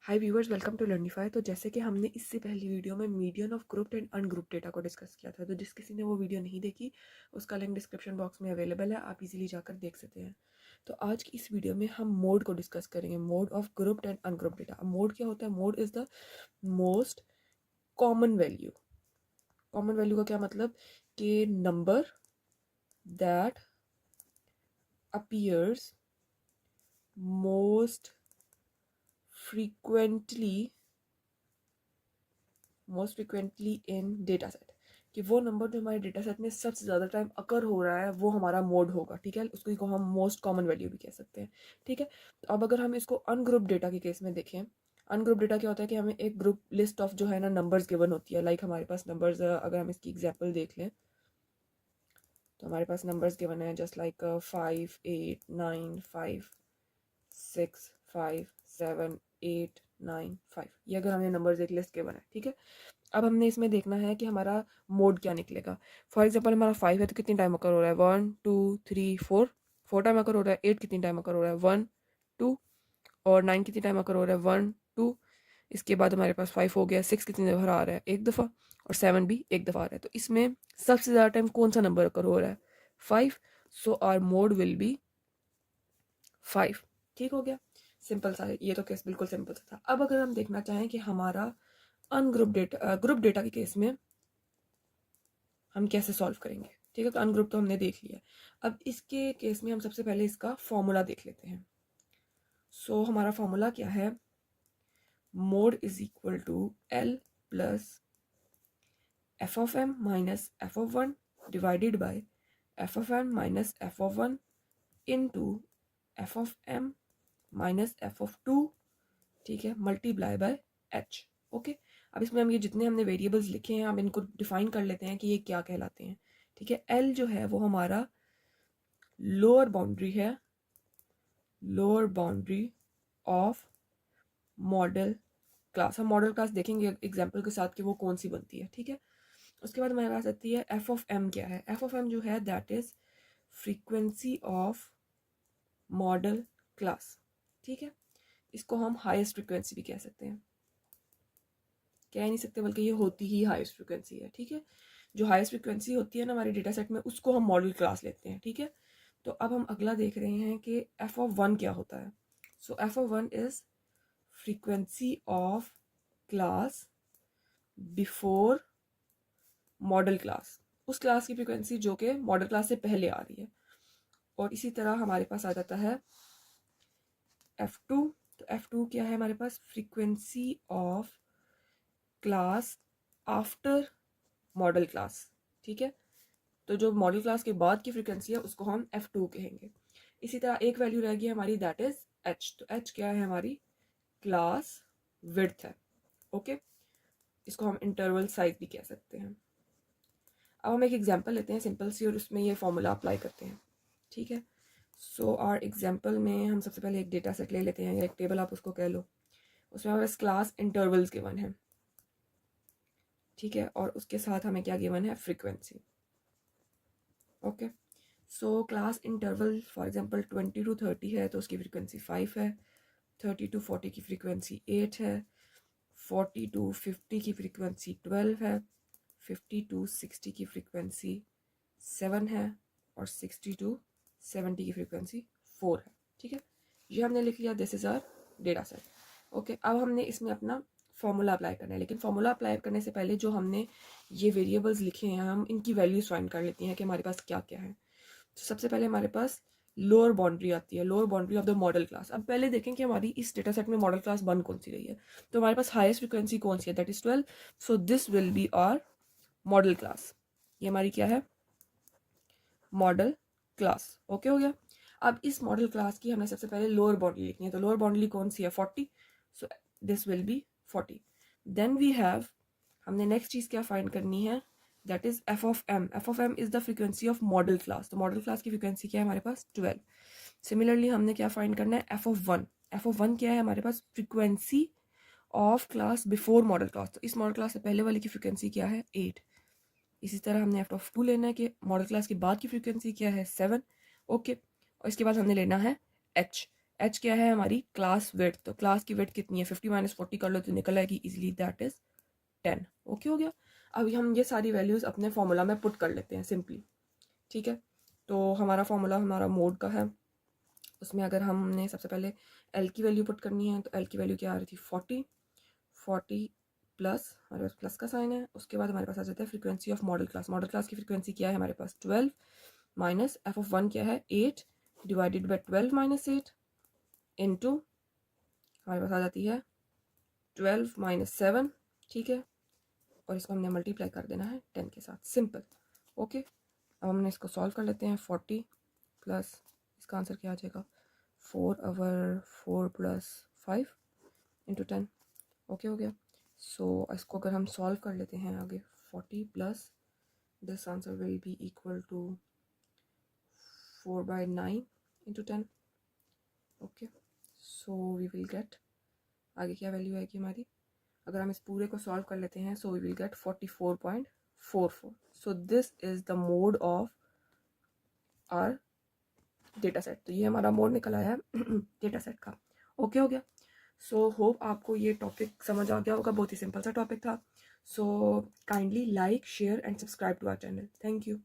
Hi viewers, welcome to Learnify. तो जैसे कि हमने इससे पहली वीडियो में median of grouped and ungrouped data को डिस्कस किया था, तो जिस किसी ने वो वीडियो नहीं देखी उसका लिंक डिस्क्रिप्शन बॉक्स में अवेलेबल है, आप इजीली जाकर देख सकते हैं। तो आज की इस वीडियो में हम मोड को डिस्कस करेंगे, mode of grouped and ungrouped data. Mode क्या होता है? Mode is the most common value. Common value का क्या मतलब कि number that appears most frequently in data set, कि वो नंबर जो हमारे डेटा सेट में सबसे ज़्यादा टाइम अकर हो रहा है वो हमारा मोड होगा। ठीक है, उसको को हम मोस्ट कॉमन वैल्यू भी कह सकते हैं। ठीक है, तो अब अगर हम इसको अनग्रुप डेटा के केस में देखें, अनग्रुप डेटा क्या होता है कि हमें एक ग्रुप लिस्ट ऑफ जो है ना नंबर्स गिवन होती है। लाइक हमारे पास नंबर्स, अगर हम इसकी एग्जाम्पल देख लें तो हमारे पास नंबर्स गिवन है जस्ट लाइक 5, 8, 9, 5, 6, 5, 7, 8, 9, 5। ये अगर हमें नंबर्स एक लिस्ट गिवन है। ठीक है, अब हमने इसमें देखना है कि हमारा मोड क्या निकलेगा। फॉर एग्जाम्पल हमारा 5 है तो कितनी टाइम अकर हो रहा है? 1, 2, 3, 4, 4 टाइम अकर हो रहा है। 8 कितनी टाइम अकर हो रहा है? 1, 2। और 9 कितनी टाइम अकर हो रहा है? 1, 2। इसके बाद हमारे पास 5 हो गया। 6 कितनी दफ़ा आ रहा है? एक दफ़ा। और 7 भी एक दफ़ा आ रहा है। तो इसमें सबसे ज़्यादा टाइम कौन सा नंबर अकर हो रहा है? 5। सो आर मोड विल बी 5। ठीक हो गया, सिंपल सा है। ये तो केस बिल्कुल सिंपल सा था। अब अगर हम देखना चाहें कि हमारा अनग्रुप डेटा, ग्रुप डेटा के केस में हम कैसे सॉल्व करेंगे। ठीक है, तो अनग्रुप तो हमने देख लिया। अब इसके केस में हम सबसे पहले इसका फॉर्मूला देख लेते हैं। सो हमारा फॉर्मूला क्या है? Mode is equal to L plus F of M minus F of one divided by F of M minus F of one into F of M minus F of two. ठीक है, multiply by H. Okay, अब इसमें हम ये जितने हमने variables लिखे हैं हम इनको डिफाइन कर लेते हैं कि ये क्या कहलाते हैं। ठीक है, एल जो है वो हमारा लोअर बाउंड्री है, lower boundary of modal class. हम मॉडल क्लास देखेंगे एग्जाम्पल के साथ कि वो कौन सी बनती है। ठीक है, उसके बाद हमारे पास आती है एफ ऑफ एम। क्या है एफ ऑफ एम? जो है that is frequency of modal class. ठीक है, इसको हम हाईएस्ट फ्रीक्वेंसी भी कह सकते हैं, कह नहीं सकते बल्कि ये होती ही हाईएस्ट फ्रीक्वेंसी है। ठीक है, जो हाईएस्ट फ्रीक्वेंसी होती है ना हमारे डेटा सेट में उसको हम मॉडल क्लास लेते हैं। ठीक है, तो अब हम अगला देख रहे हैं कि एफ ऑफ वन क्या होता है। So F of one is frequency of class before modal class, उस क्लास की फ्रीक्वेंसी जो कि मॉडल क्लास से पहले आ रही है। और इसी तरह हमारे पास आ जाता है F2। तो F2 क्या है हमारे पास? Frequency of class after modal class. ठीक है, तो जो मॉडल क्लास के बाद की फ्रीक्वेंसी है उसको हम F2 कहेंगे। इसी तरह एक वैल्यू रहेगी हमारी दैट इज H। तो H क्या है? हमारी क्लास विड्थ है। ओके, इसको हम इंटरवल साइज भी कह सकते हैं। अब हम एक एग्जांपल लेते हैं सिंपल सी और उसमें ये फॉर्मूला अप्लाई करते हैं। ठीक है, सो आर एग्जांपल में हम सबसे पहले एक डेटा सेट ले लेते हैं या एक टेबल आप उसको कह लो। उसमें हमारे पास क्लास इंटरवल्स गिवन है। ठीक है, और उसके साथ हमें क्या गिवन है? Frequency. Okay, so class interval for example 20 to 30 है तो उसकी फ्रीक्वेंसी 5 है। 30 to 40 की फ्रीक्वेंसी 8 है। 40 to 50 की फ्रीक्वेंसी 12 है। 50 to 60 की फ्रीक्वेंसी 7 है। और 60 to 70 की फ्रीक्वेंसी 4 है। ठीक है, ये हमने लिख लिया, this is our data set. Okay, अब हमने इसमें अपना फॉर्मूला अप्लाई करना है, लेकिन फॉर्मूला अप्लाई करने से पहले जो हमने ये वेरिएबल्स लिखे हैं हम इनकी वैल्यूज फाइंड कर लेते हैं कि हमारे पास क्या क्या है। तो सबसे पहले हमारे पास लोअर बाउंड्री आती है, lower boundary of the model class. अब पहले देखें कि हमारी इस डेटा सेट में मॉडल क्लास बन कौन सी रही है। तो हमारे पास हाईएस्ट फ्रीक्वेंसी कौन सी है? That is 12। So this will be our modal class. ये हमारी क्या है? Model class. ओके हो गया। अब इस मॉडल क्लास की हमें सबसे पहले लोअर बाउंड्री लिखनी है। तो लोअर बाउंड्री कौन सी है? 40। So this will be 40। Then we have, हमने नेक्स्ट चीज क्या फाइंड करनी है? That is F of M. F of M is the frequency of modal class. तो मॉडल क्लास की फ्रीक्वेंसी क्या है हमारे पास? 12। सिमिलरली हमने क्या फाइंड करना है? F of one. F of one क्या है हमारे पास? Frequency of class before modal class. तो इस मॉडल क्लास से पहले वाली की फ्रीक्वेंसी क्या है? 8। इसी तरह हमने एफ ऑफ टू लेना है कि मॉडल क्लास के बाद की फ्रीक्वेंसी क्या है? 7। ओके, और इसके बाद हमने लेना है एच। एच क्या है हमारी क्लास विड्थ, तो क्लास की विड्थ कितनी है 50 माइनस 40 कर लो तो निकल आएगी इजीली, दैट इज 10। ओके हो गया। अभी हम ये सारी वैल्यूज़ अपने फॉर्मूला में पुट कर लेते हैं सिंपली, ठीक है। तो हमारा फॉर्मूला हमारा मोड का है, उसमें अगर हमने सबसे पहले एल की वैल्यू पुट करनी है तो एल की वैल्यू क्या आ रही थी 40 प्लस, हमारे पास प्लस का साइन है, उसके बाद हमारे पास आ जाता है frequency of modal class. Model class की फ्रीक्वेंसी क्या है हमारे पास 12 माइनस एफ ऑफ 1 क्या है 8 डिवाइडेड बाई 12 माइनस 8 इनटू हमारे पास आ जाती है 12 माइनस 7, ठीक है, और इसको हमने मल्टीप्लाई कर देना है 10 के साथ, सिंपल। ओके, अब हमने इसको सॉल्व कर लेते हैं। 40 प्लस इसका आंसर क्या आ जाएगा 4 प्लस 5 इंटू 10। ओके हो गया। सो इसको अगर हम सॉल्व कर लेते हैं आगे 40 plus this answer will be equal to 4/9 into 10। Okay, so we will get, आगे क्या वैल्यू आएगी हमारी, अगर हम इस पूरे को सॉल्व कर लेते हैं so we will get 44.44। So this is the mode of our data set. तो ये हमारा मोड निकल आया है डेटा सेट का। ओके हो गया। सो होप आपको ये टॉपिक समझ आ गया होगा, बहुत ही सिंपल सा टॉपिक था। So kindly like share and subscribe to our channel. Thank you.